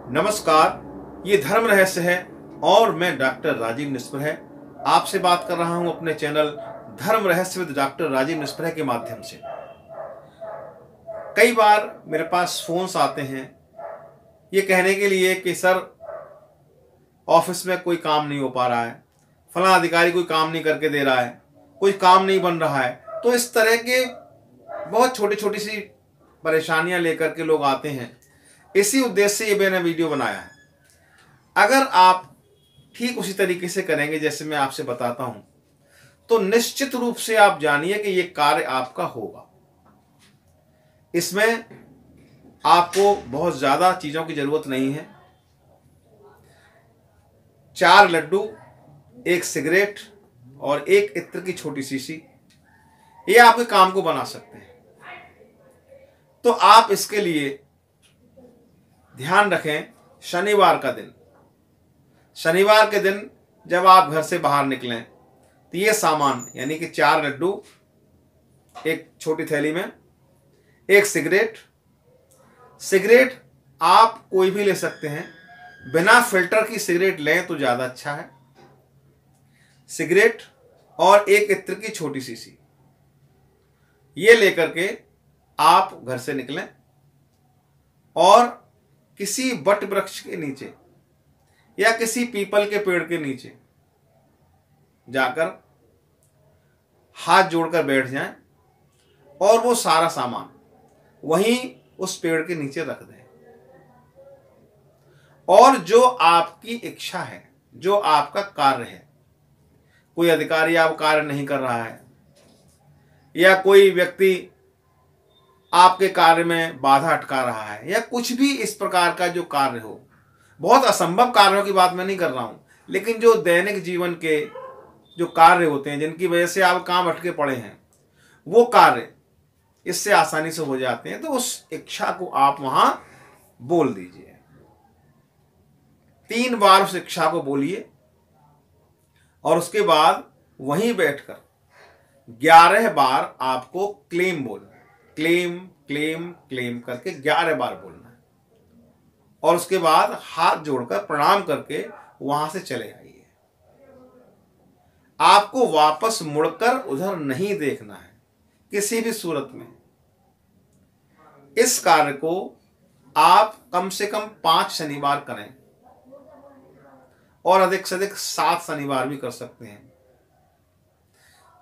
नमस्कार, ये धर्म रहस्य है और मैं डॉक्टर राजीव निस्पृह आपसे बात कर रहा हूं अपने चैनल धर्म रहस्य विद डॉक्टर राजीव निस्पृह के माध्यम से। कई बार मेरे पास फोन्स आते हैं ये कहने के लिए कि सर ऑफिस में कोई काम नहीं हो पा रहा है, फला अधिकारी कोई काम नहीं करके दे रहा है, कोई काम नहीं बन रहा है। तो इस तरह के बहुत छोटी छोटी सी परेशानियां लेकर के लोग आते हैं। इसी उद्देश्य से ये मैंने वीडियो बनाया है। अगर आप ठीक उसी तरीके से करेंगे जैसे मैं आपसे बताता हूं तो निश्चित रूप से आप जानिए कि ये कार्य आपका होगा। इसमें आपको बहुत ज्यादा चीजों की जरूरत नहीं है। 4 लड्डू, 1 सिगरेट और 1 इत्र की छोटी शीशी, ये आपके काम को बना सकते हैं। तो आप इसके लिए ध्यान रखें, शनिवार का दिन, शनिवार के दिन जब आप घर से बाहर निकलें तो ये सामान यानी कि 4 लड्डू, 1 छोटी थैली में, 1 सिगरेट, सिगरेट आप कोई भी ले सकते हैं, बिना फिल्टर की सिगरेट लें तो ज़्यादा अच्छा है। सिगरेट और 1 इत्र की छोटी शीशी, ये लेकर के आप घर से निकलें और किसी वट वृक्ष के नीचे या किसी पीपल के पेड़ के नीचे जाकर हाथ जोड़कर बैठ जाएं और वो सारा सामान वहीं उस पेड़ के नीचे रख दें। और जो आपकी इच्छा है, जो आपका कार्य है, कोई अधिकारी आप कार्य नहीं कर रहा है या कोई व्यक्ति आपके कार्य में बाधा अटका रहा है या कुछ भी इस प्रकार का जो कार्य हो, बहुत असंभव कार्यों की बात मैं नहीं कर रहा हूं, लेकिन जो दैनिक जीवन के जो कार्य होते हैं जिनकी वजह से आप काम अटके पड़े हैं, वो कार्य इससे आसानी से हो जाते हैं। तो उस इच्छा को आप वहां बोल दीजिए, 3 बार उस इच्छा को बोलिए और उसके बाद वहीं बैठकर 11 बार आपको क्लेम बोलना, क्लेम क्लेम क्लेम करके 11 बार बोलना है। और उसके बाद हाथ जोड़कर प्रणाम करके वहां से चले आइए। आपको वापस मुड़कर उधर नहीं देखना है किसी भी सूरत में। इस कार्य को आप कम से कम 5 शनिवार करें और अधिक से अधिक 7 शनिवार भी कर सकते हैं।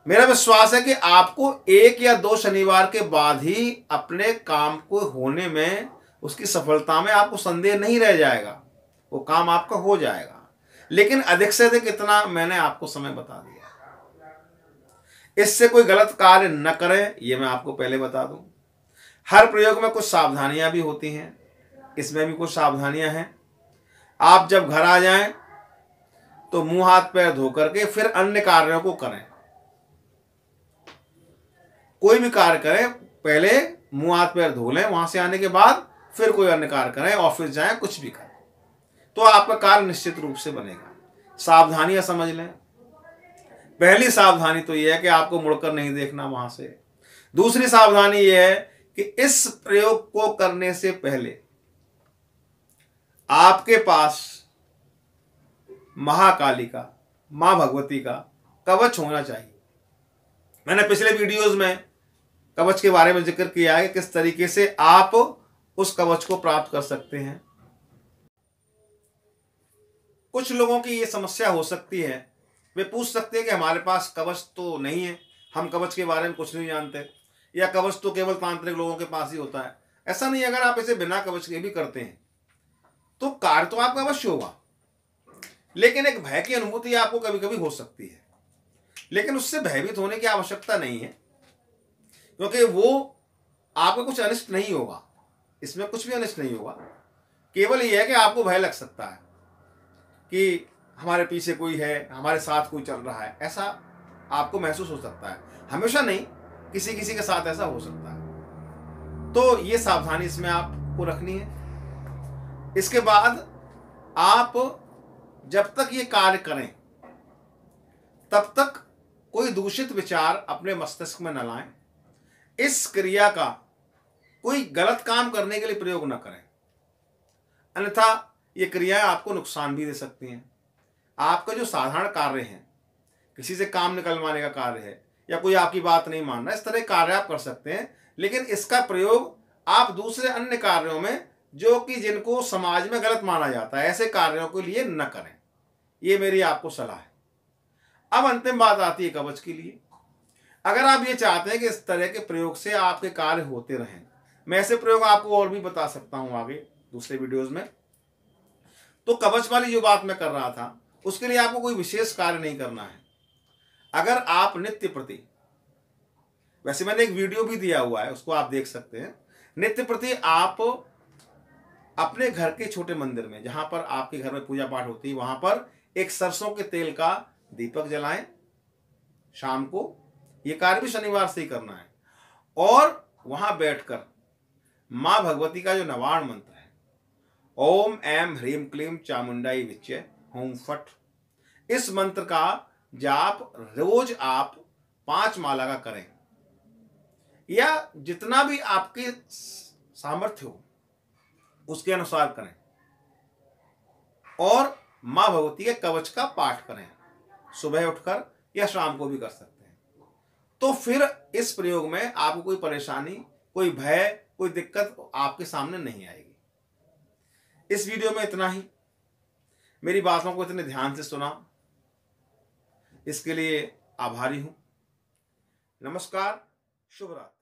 मेरा विश्वास है कि आपको 1 या 2 शनिवार के बाद ही अपने काम को होने में, उसकी सफलता में आपको संदेह नहीं रह जाएगा, वो काम आपका हो जाएगा। लेकिन अधिक से अधिक इतना मैंने आपको समय बता दिया। इससे कोई गलत कार्य न करें, ये मैं आपको पहले बता दूं। हर प्रयोग में कुछ सावधानियां भी होती हैं, इसमें भी कुछ सावधानियां हैं। आप जब घर आ जाएं तो मुंह हाथ पैर धो करके फिर अन्य कार्यों को करें। कोई भी कार्य करें, पहले मुंह हाथ पैर धो लें, वहां से आने के बाद फिर कोई अन्य कार्य करें, ऑफिस जाएं, कुछ भी करें, तो आपका कार्य निश्चित रूप से बनेगा। सावधानियां समझ लें। पहली सावधानी तो यह है कि आपको मुड़कर नहीं देखना वहां से। दूसरी सावधानी यह है कि इस प्रयोग को करने से पहले आपके पास महाकाली का, मां भगवती का कवच होना चाहिए। मैंने पिछले वीडियोस में कवच के बारे में जिक्र किया है कि किस तरीके से आप उस कवच को प्राप्त कर सकते हैं। कुछ लोगों की ये समस्या हो सकती है, वे पूछ सकते हैं कि हमारे पास कवच तो नहीं है, हम कवच के बारे में कुछ नहीं जानते, या कवच तो केवल तांत्रिक लोगों के पास ही होता है। ऐसा नहीं, अगर आप इसे बिना कवच के भी करते हैं तो कार्य तो आपका अवश्य होगा, लेकिन एक भय की अनुभूति आपको कभी कभी हो सकती है। लेकिन उससे भयभीत होने की आवश्यकता नहीं है, क्योंकि वो आपको कुछ अनिष्ट नहीं होगा, इसमें कुछ भी अनिष्ट नहीं होगा। केवल यह है कि आपको भय लग सकता है कि हमारे पीछे कोई है, हमारे साथ कोई चल रहा है, ऐसा आपको महसूस हो सकता है। हमेशा नहीं, किसी किसी के साथ ऐसा हो सकता है। तो ये सावधानी इसमें आपको रखनी है। इसके बाद आप जब तक ये कार्य करें तब तक कोई दूषित विचार अपने मस्तिष्क में न लाएं। इस क्रिया का कोई गलत काम करने के लिए प्रयोग न करें, अन्यथा ये क्रियाएं आपको नुकसान भी दे सकती हैं। आपका जो साधारण कार्य है, किसी से काम निकलवाने का कार्य है या कोई आपकी बात नहीं मान रहा, इस तरह कार्य आप कर सकते हैं, लेकिन इसका प्रयोग आप दूसरे अन्य कार्यों में जो कि जिनको समाज में गलत माना जाता है, ऐसे कार्यों के लिए न करें। ये मेरी आपको सलाह है। अब अंतिम बात आती है कवच के लिए। अगर आप ये चाहते हैं कि इस तरह के प्रयोग से आपके कार्य होते रहें, मैं ऐसे प्रयोग आपको और भी बता सकता हूं आगे दूसरे वीडियोस में। तो कवच वाली जो बात मैं कर रहा था, उसके लिए आपको कोई विशेष कार्य नहीं करना है। अगर आप नित्य प्रति, वैसे मैंने एक वीडियो भी दिया हुआ है, उसको आप देख सकते हैं। नित्य प्रति आप अपने घर के छोटे मंदिर में, जहां पर आपके घर में पूजा पाठ होती है, वहां पर एक सरसों के तेल का दीपक जलाएं शाम को। यह कार्य भी शनिवार से ही करना है। और वहां बैठकर मां भगवती का जो नवाण मंत्र है, ओम ऐम ह्रीम क्लीम चामुंडाई विच्चे होम फट, इस मंत्र का जाप रोज आप 5 माला का करें, या जितना भी आपके सामर्थ्य हो उसके अनुसार करें, और मां भगवती के कवच का पाठ करें, सुबह उठकर या शाम को भी कर सकते हैं। तो फिर इस प्रयोग में आपको कोई परेशानी, कोई भय, कोई दिक्कत आपके सामने नहीं आएगी। इस वीडियो में इतना ही। मेरी बातों को इतने ध्यान से सुना, इसके लिए आभारी हूं। नमस्कार, शुभ रात्रि।